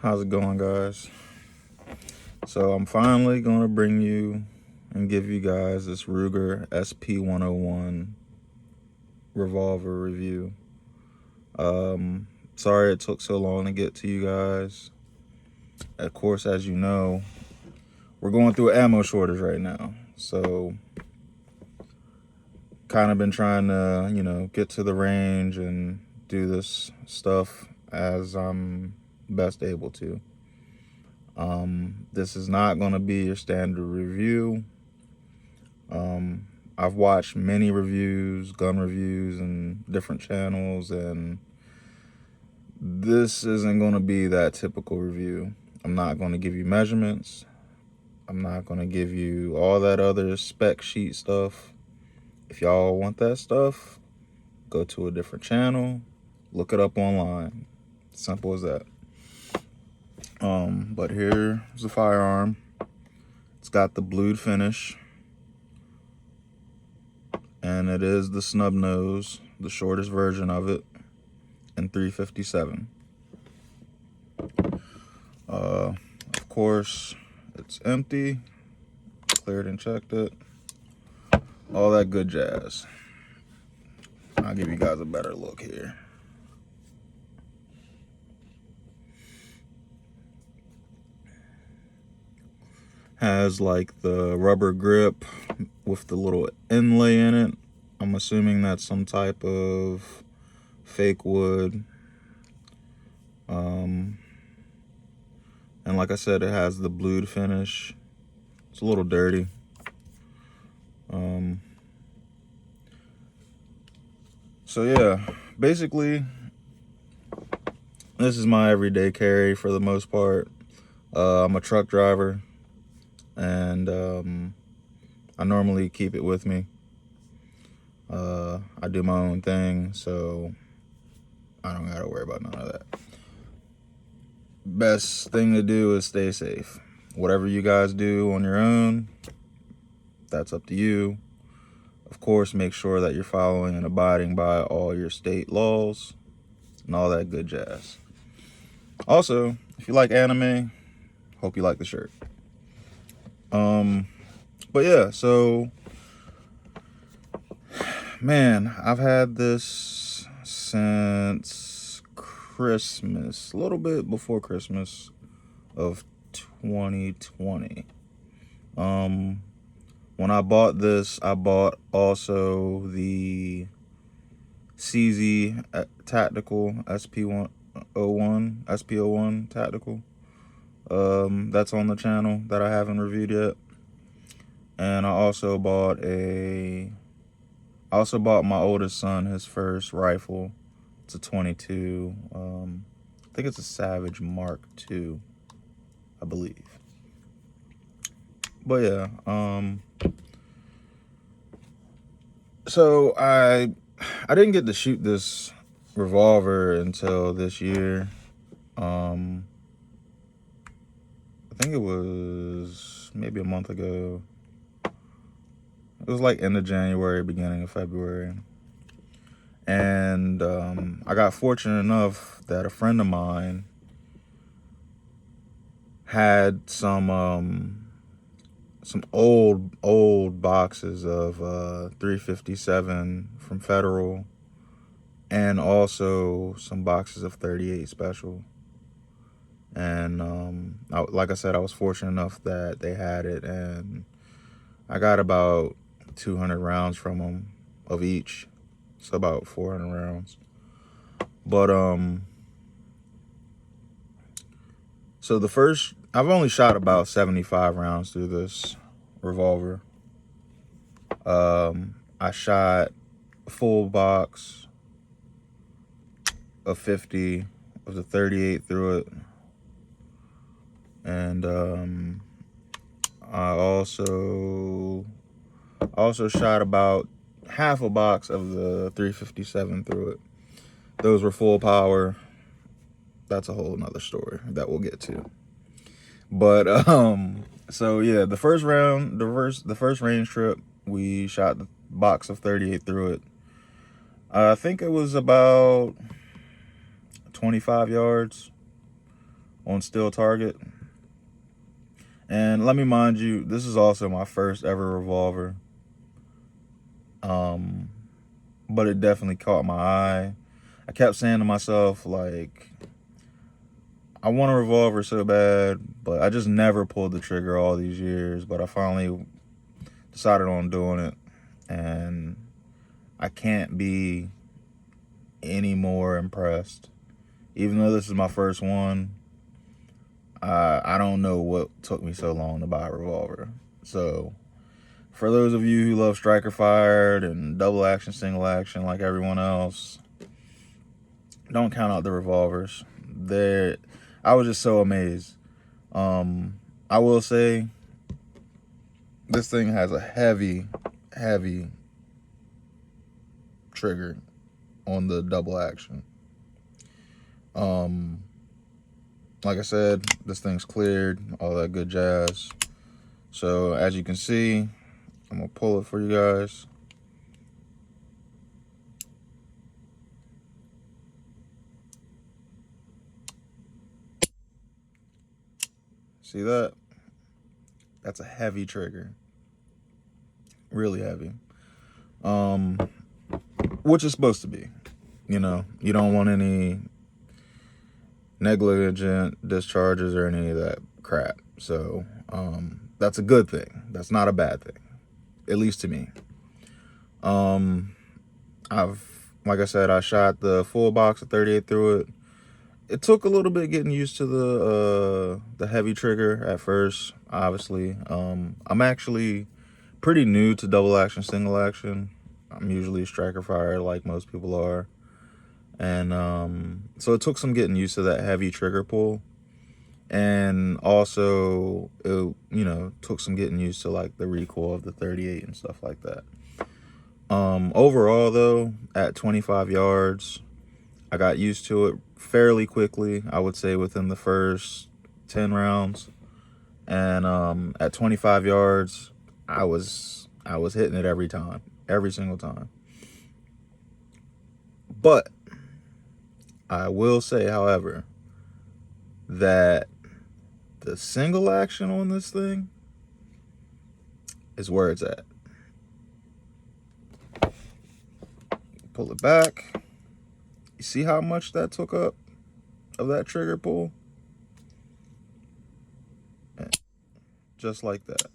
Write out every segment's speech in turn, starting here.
How's it going, guys? So I'm finally going to bring you and give you guys this Ruger SP101 revolver review. Sorry it took so long to get to you guys. Of course, as you know, we're going through an ammo shortage right now. So kind of been trying to, get to the range and do this stuff as I'm best able to. This is not going to be your standard review. I've watched many reviews, gun reviews, and different channels, and this isn't going to be that typical review. I'm not going to give you measurements. I'm not going to give you all that other spec sheet stuff. If y'all want that stuff, go to a different channel, look it up online. Simple as that. But here's the firearm. It's got the blued finish, and it is the snub nose, the shortest version of it, in 357. Of course, it's empty, cleared and checked it, all that good jazz. I'll give you guys a better look here. Has like the rubber grip with the little inlay in it. I'm assuming that's some type of fake wood. And like I said, it has the blued finish. It's a little dirty. So yeah, basically, this is my everyday carry for the most part. I'm a truck driver, and I normally keep it with me. I do my own thing, so I don't gotta worry about none of that. Best thing to do is stay safe. Whatever you guys do on your own, that's up to you. Of course, make sure that you're following and abiding by all your state laws and all that good jazz. Also, if you like anime, hope you like the shirt. But yeah, so man, I've had this since Christmas, a little bit before Christmas of 2020. When I bought this, I bought also the CZ Tactical SP101 Tactical. That's on the channel that I haven't reviewed yet. And I also bought my oldest son his first rifle. It's a 22. I think it's a Savage Mark II, I believe. But yeah, so I didn't get to shoot this revolver until this year. I think it was maybe a month ago. It was like end of January, beginning of February. And I got fortunate enough that a friend of mine had some old boxes of 357 from Federal, and also some boxes of 38 Special. And like I said, I was fortunate enough that they had it, and I got about 200 rounds from them of each, so about 400 rounds. But so I've only shot about 75 rounds through this revolver. I shot a full box of 50 of the 38 through it, and I also shot about half a box of the 357 through it. Those were full power. That's a whole nother story that we'll get to. But so yeah, the first range trip, we shot the box of 38 through it. I think it was about 25 yards. on steel target. And let me mind you, this is also my first ever revolver. But it definitely caught my eye. I kept saying to myself, like, I want a revolver so bad, but I just never pulled the trigger all these years. But I finally decided on doing it, and I can't be any more impressed. Even though this is my first one, I don't know what took me so long to buy a revolver. So for those of you who love striker fired and double action, single action like everyone else, don't count out the revolvers. I was just so amazed. I will say this thing has a heavy trigger on the double action. Like I said, this thing's cleared, all that good jazz. So as you can see, I'm gonna pull it for you guys. See that? That's a heavy trigger. Really heavy. Which is supposed to be. You know, you don't want any negligent discharges or any of that crap. So that's a good thing. That's not a bad thing, at least to me. Like I said, I shot the full box of 38 through it. It took a little bit getting used to the heavy trigger at first, obviously. I'm actually pretty new to double action, single action. I'm usually striker fire like most people are. And so it took some getting used to that heavy trigger pull. And also, it, you know, took some getting used to like the recoil of the 38 and stuff like that. Overall though, at 25 yards, I got used to it fairly quickly. I would say within the first 10 rounds. And at 25 yards, I was hitting it every time, every single time. But I will say, however, that the single action on this thing is where it's at. Pull it back. You see how much that took up of that trigger pull? And just like that.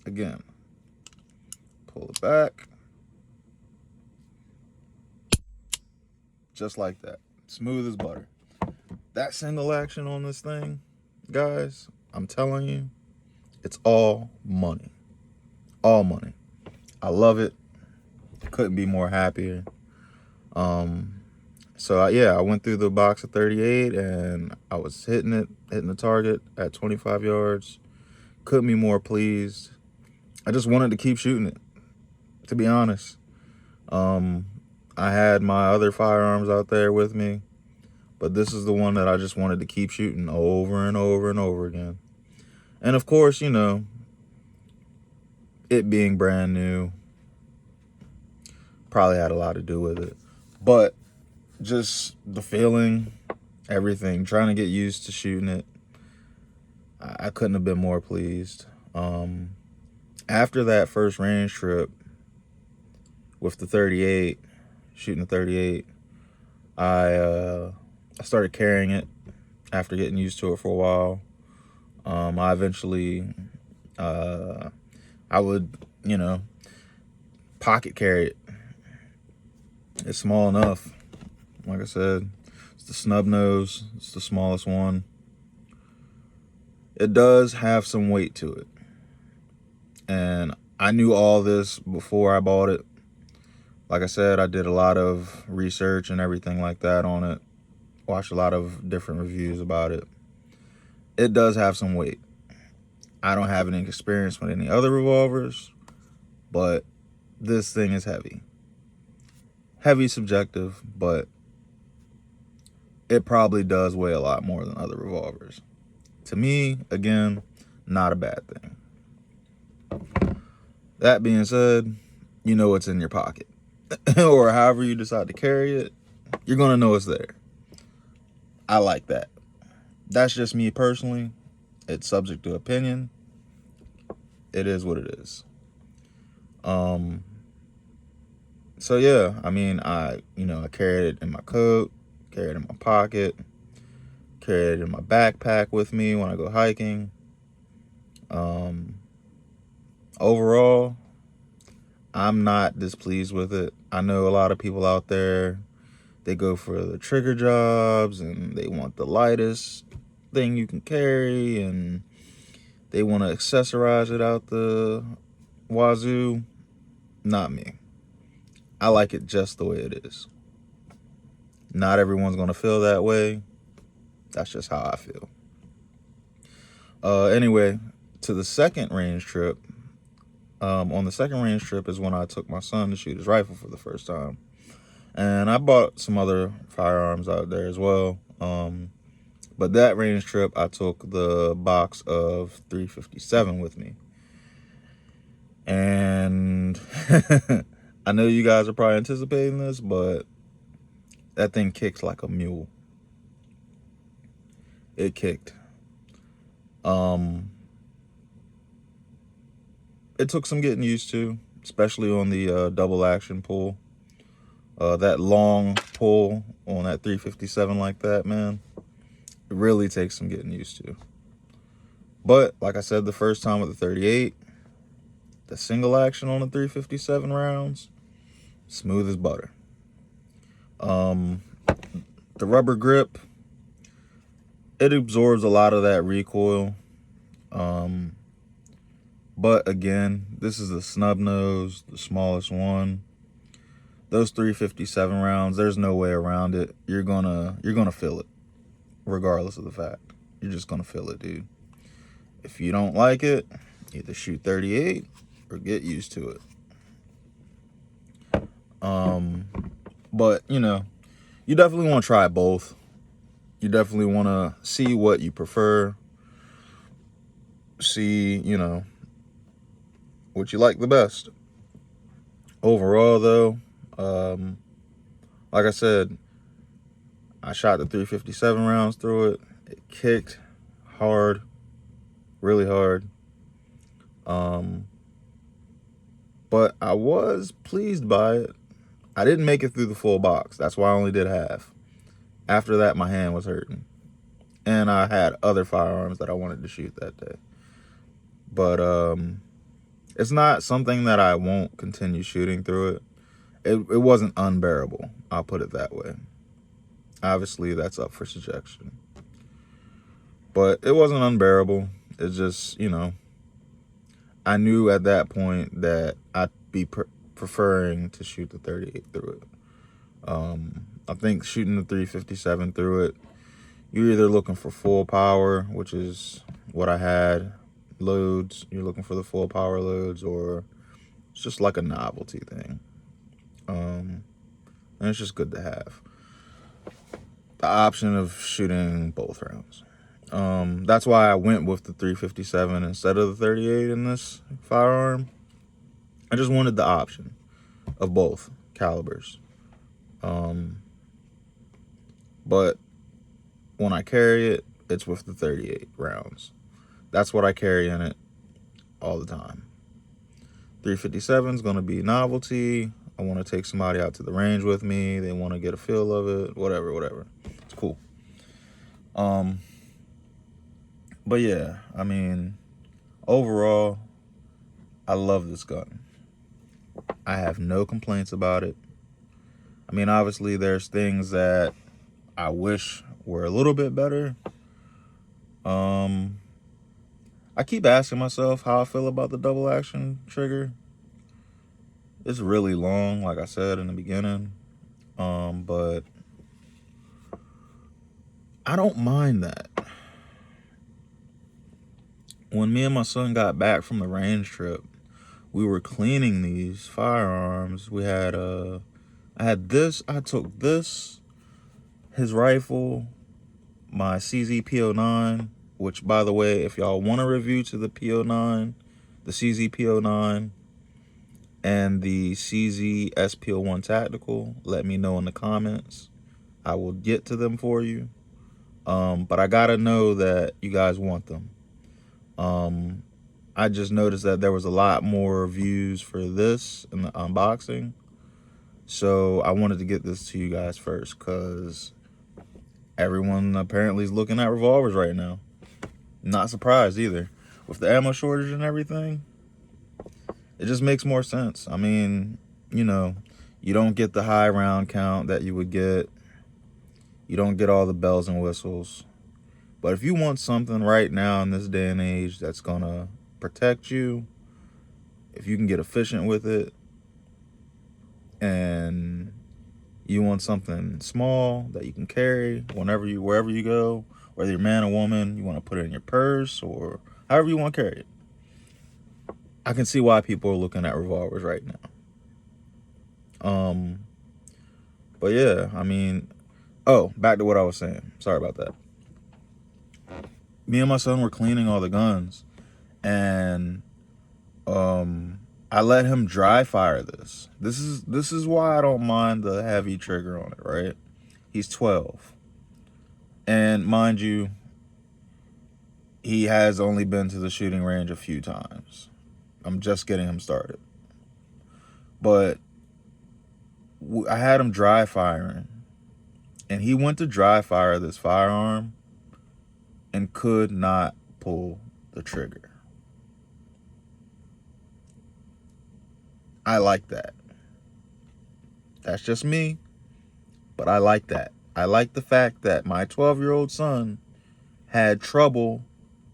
Again, pull it back. Just like that. Smooth as butter. That single action on this thing, guys, I'm telling you, it's all money. All money. I love it. Couldn't be more happier. So yeah, I went through the box of 38 and I was hitting the target at 25 yards. Couldn't be more pleased. I just wanted to keep shooting it, to be honest. I had my other firearms out there with me, but this is the one that I just wanted to keep shooting over and over and over again. And of course, you know, it being brand new probably had a lot to do with it. But just the feeling, everything, trying to get used to shooting it, I couldn't have been more pleased. After that first range trip with the 38, shooting the 38, I started carrying it after getting used to it for a while. I eventually, I would, you know, pocket carry it. It's small enough. Like I said, it's the snub nose. It's the smallest one. It does have some weight to it. And I knew all this before I bought it. Like I said, I did a lot of research and everything like that on it. Watched a lot of different reviews about it. It does have some weight. I don't have any experience with any other revolvers, but this thing is heavy. Heavy subjective, but it probably does weigh a lot more than other revolvers. To me, again, not a bad thing. That being said, you know it's in your pocket. Or however you decide to carry it, you're going to know it's there. I like that. That's just me personally. It's subject to opinion. It is what it is. So yeah, I mean, I carried it in my coat, carried it in my pocket, carried it in my backpack with me when I go hiking. Overall, I'm not displeased with it. I know a lot of people out there, they go for the trigger jobs and they want the lightest thing you can carry and they want to accessorize it out the wazoo. Not me. I like it just the way it is. Not everyone's going to feel that way. That's just how I feel. Anyway, to the second range trip. On the second range trip is when I took my son to shoot his rifle for the first time. And I bought some other firearms out there as well. But that range trip, I took the box of 357 with me. And I know you guys are probably anticipating this, but that thing kicks like a mule. It kicked. It took some getting used to, especially on the double action pull. That long pull on that 357 like that, man, it really takes some getting used to. But like I said, the first time with the 38, the single action on the 357 rounds, smooth as butter. The rubber grip, it absorbs a lot of that recoil. But again, this is the snub nose, the smallest one. Those 357 rounds, there's no way around it. You're gonna feel it, regardless of the fact. You're just gonna feel it, dude. If you don't like it, either shoot 38 or get used to it. But you definitely want to try both. You definitely want to see what you prefer. See, what you like the best. Overall, though, like I said, I shot the 357 rounds through it. It kicked hard, really hard. But I was pleased by it. I didn't make it through the full box. That's why I only did half. After that, my hand was hurting. And I had other firearms that I wanted to shoot that day. But it's not something that I won't continue shooting through it. It wasn't unbearable. I'll put it that way. Obviously, that's up for suggestion. But it wasn't unbearable. It's just, I knew at that point that I'd be preferring to shoot the 38 through it. I think shooting the 357 through it, you're either looking for full power, which is what I had, loads. You're looking for the full power loads, or it's just like a novelty thing. And it's just good to have the option of shooting both rounds. That's why I went with the 357 instead of the 38 in this firearm. I just wanted the option of both calibers. But when I carry it, it's with the 38 rounds. That's what I carry in it all the time. 357 is going to be novelty. I want to take somebody out to the range with me. They want to get a feel of it, whatever. It's cool. But yeah, I mean, overall, I love this gun. I have no complaints about it. I mean, obviously, there's things that I wish were a little bit better. I keep asking myself how I feel about the double action trigger. It's really long, like I said in the beginning. But I don't mind that. When me and my son got back from the range trip, we were cleaning these firearms. We had I took this, his rifle, my CZ P09, which, by the way, if y'all want a review to the P09, the CZ P09, and the CZ SP101 Tactical, let me know in the comments. I will get to them for you. But I gotta know that you guys want them. I just noticed that there was a lot more views for this in the unboxing. So I wanted to get this to you guys first because everyone apparently is looking at revolvers right now. Not surprised either. With the ammo shortage and everything, it just makes more sense. I mean, you know, you don't get the high round count that you would get. You don't get all the bells and whistles. But if you want something right now in this day and age that's gonna protect you, if you can get efficient with it, and you want something small that you can carry wherever you go, whether you're man or woman, you want to put it in your purse or however you want to carry it. I can see why people are looking at revolvers right now. But yeah, I mean, oh, back to what I was saying. Sorry about that. Me and my son were cleaning all the guns, and I let him dry fire this. This is why I don't mind the heavy trigger on it, right? He's 12. And mind you, he has only been to the shooting range a few times. I'm just getting him started. But I had him dry firing, and he went to dry fire this firearm and could not pull the trigger. I like that. That's just me, but I like that. I like the fact that my 12-year-old son had trouble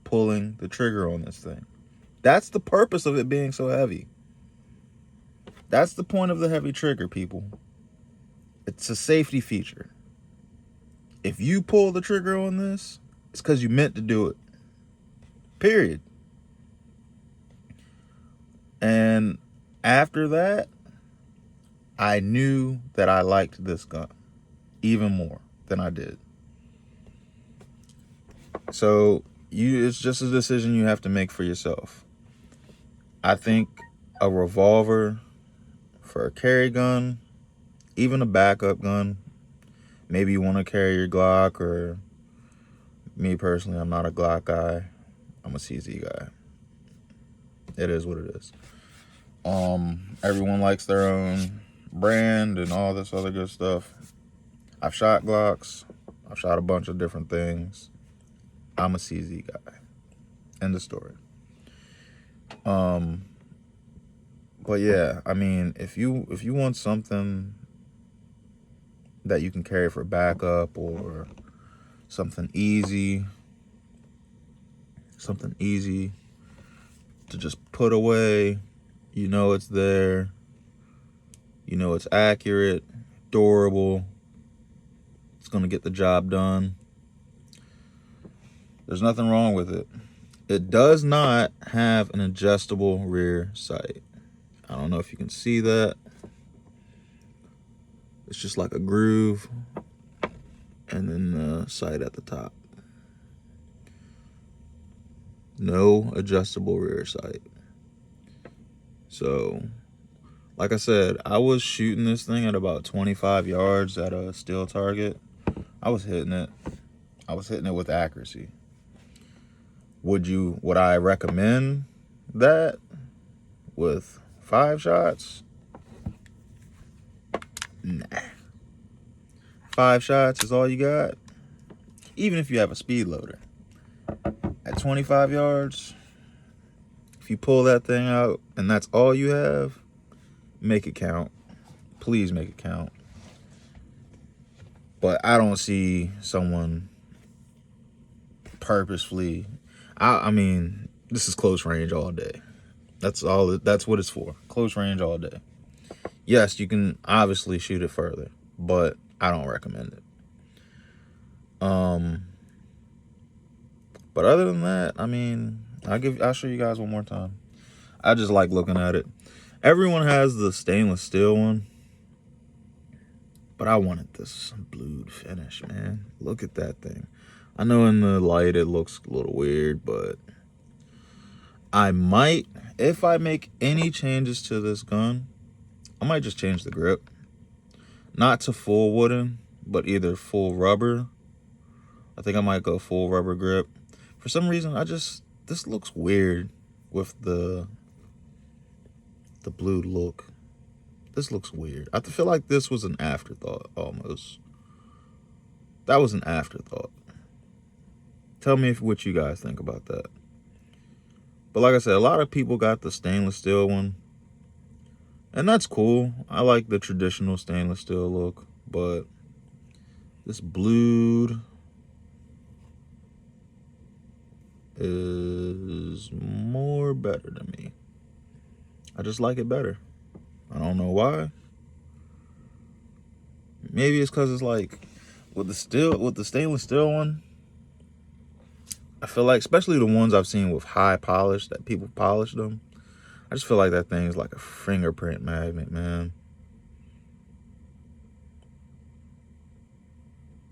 pulling the trigger on this thing. That's the purpose of it being so heavy. That's the point of the heavy trigger, people. It's a safety feature. If you pull the trigger on this, it's because you meant to do it. Period. And after that, I knew that I liked this gun even more than I did. So it's just a decision you have to make for yourself. I think a revolver for a carry gun, even a backup gun, maybe you want to carry your Glock, or me personally, I'm not a Glock guy. I'm a CZ guy. It is what it is. Everyone likes their own brand and all this other good stuff. I've shot Glocks. I've shot a bunch of different things. I'm a CZ guy. End of story. But yeah, I mean, if you want something that you can carry for backup, or something easy to just put away, you know it's there, you know it's accurate, durable, it's gonna get the job done, there's nothing wrong with it. It does not have an adjustable rear sight. I don't know if you can see that. It's just like a groove, and then the sight at the top. No adjustable rear sight. So, like I said, I was shooting this thing at about 25 yards at a steel target. I was hitting it. I was hitting it with accuracy. Would I recommend that with 5 shots? Nah. 5 shots is all you got? Even if you have a speed loader. At 25 yards, if you pull that thing out and that's all you have, make it count. Please make it count. But I don't see someone purposefully. I mean, this is close range all day. That's what it's for. Close range all day. Yes, you can obviously shoot it further, but I don't recommend it. But other than that, I mean, I'll show you guys one more time. I just like looking at it. Everyone has the stainless steel one, but I wanted this blued finish, man. Look at that thing. I know in the light it looks a little weird, but I might, if I make any changes to this gun, I might just change the grip. Not to full wooden, but either full rubber. I think I might go full rubber grip. For some reason, this looks weird with the blue look. This looks weird. I feel like this was an afterthought almost. That was an afterthought. Tell me what you guys think about that. But like I said, a lot of people got the stainless steel one. And that's cool. I like the traditional stainless steel look. But this blued is more better to me. I just like it better. I don't know why. Maybe it's because it's like with the stainless steel one, I feel like, especially the ones I've seen with high polish, that people polish them, I just feel like that thing's like a fingerprint magnet, man.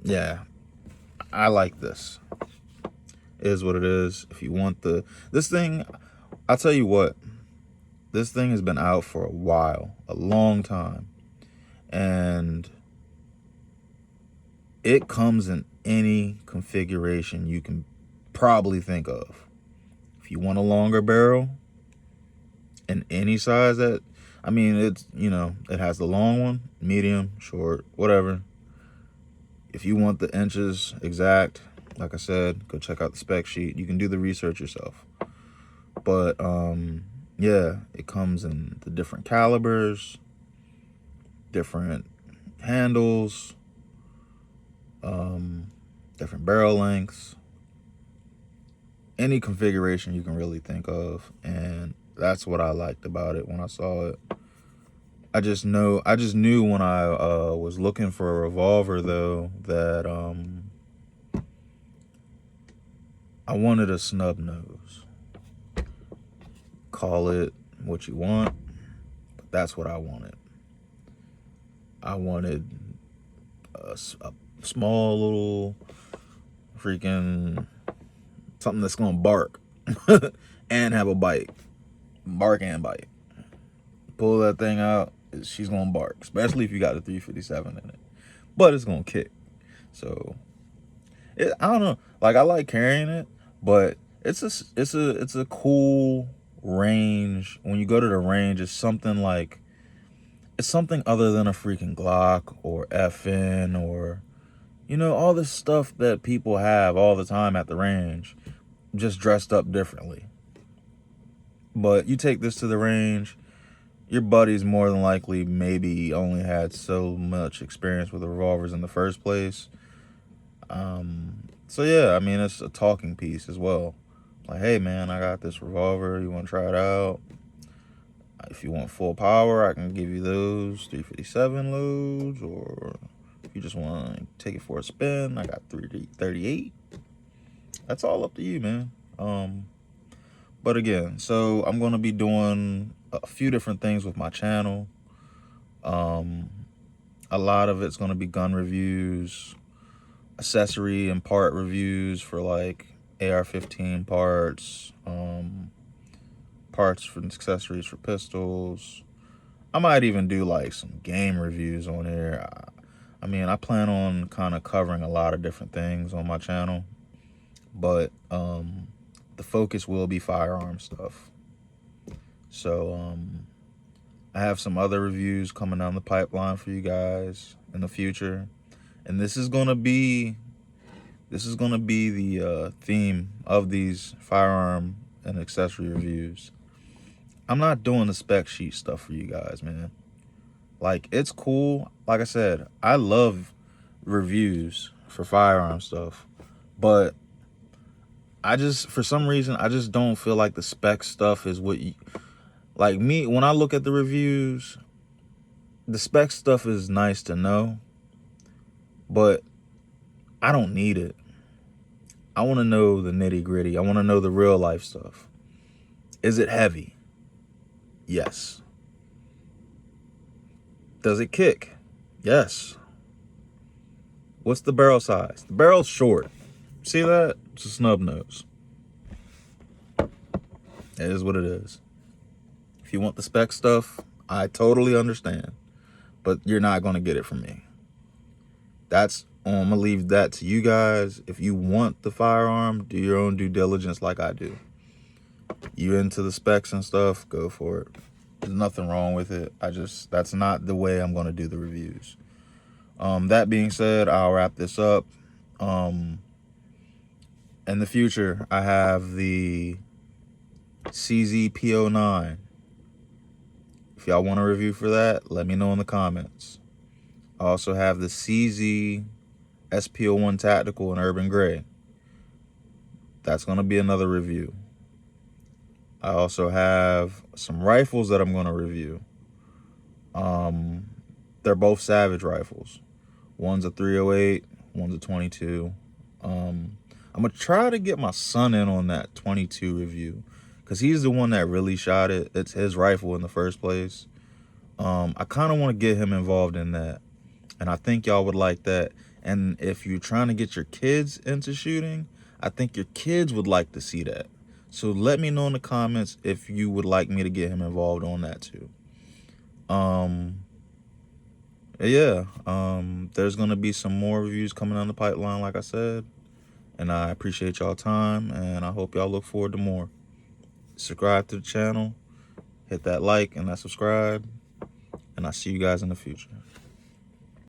Yeah, I like this. It is what it is. If you want this thing, I'll tell you what, this thing has been out for a while, a long time. And it comes in any configuration you can probably think of. If you want a longer barrel in any size that, I mean, it's, you know, it has the long one, medium, short, whatever. If you want the inches exact, like I said, go check out the spec sheet. You can do the research yourself. But yeah, it comes in the different calibers, different handles, different barrel lengths, any configuration you can really think of. And that's what I liked about it when I saw it. I just knew when I was looking for a revolver, though, that I wanted a snub nose. Call it what you want, but that's what I wanted. I wanted a small little freaking something that's gonna bark and have a bite. Bark and bite. Pull that thing out, she's gonna bark, especially if you got a 357 in it. But it's gonna kick. So I don't know. Like, I like carrying it, but it's a cool range. When you go to the range, it's something other than a freaking Glock or FN or, you know, all this stuff that people have all the time at the range, just dressed up differently. But you take this to the range, your buddies more than likely maybe only had so much experience with the revolvers in the first place. So yeah, I mean, it's a talking piece as well. Like, hey man, I got this revolver, you want to try it out? If you want full power, I can give you those 357 loads, or if you just want to take it for a spin, I got 338. That's all up to you, man. But again, so I'm going to be doing a few different things with my channel. A lot of it's going to be gun reviews, accessory and part reviews for like AR-15 parts, parts for accessories for pistols. I might even do like some game reviews on here. I mean, I plan on kind of covering a lot of different things on my channel, but the focus will be firearm stuff. So I have some other reviews coming down the pipeline for you guys in the future, and this is gonna be the theme of these firearm and accessory reviews. I'm not doing the spec sheet stuff for you guys, man. Like, it's cool. Like I said, I love reviews for firearm stuff, but for some reason, I just don't feel like the spec stuff is what you, like me, when I look at the reviews, the spec stuff is nice to know, but I don't need it. I want to know the nitty gritty. I want to know the real life stuff. Is it heavy? Yes. Does it kick? Yes. What's the barrel size? The barrel's short. See that? It's a snub nose. It is what it is. If you want the spec stuff, I totally understand, but you're not going to get it from me. That's I'm gonna leave that to you guys. If you want the firearm, do your own due diligence like I do. You into the specs and stuff, go for it. There's nothing wrong with it. That's not the way I'm gonna do the reviews. That being said, I'll wrap this up. In the future, I have the CZP09. If y'all want a review for that, let me know in the comments. I also have the CZ SP101 Tactical in Urban Gray. That's going to be another review. I also have some rifles that I'm going to review. They're both Savage rifles. One's a 308, one's a 22. I'm going to try to get my son in on that 22 review, because he's the one that really shot it. It's his rifle in the first place. I kind of want to get him involved in that, and I think y'all would like that. And if you're trying to get your kids into shooting, I think your kids would like to see that. So let me know in the comments if you would like me to get him involved on that too. There's gonna be some more reviews coming down the pipeline, like I said, and I appreciate y'all time, and I hope y'all look forward to more. Subscribe to the channel, hit that like and that subscribe, and I'll see you guys in the future.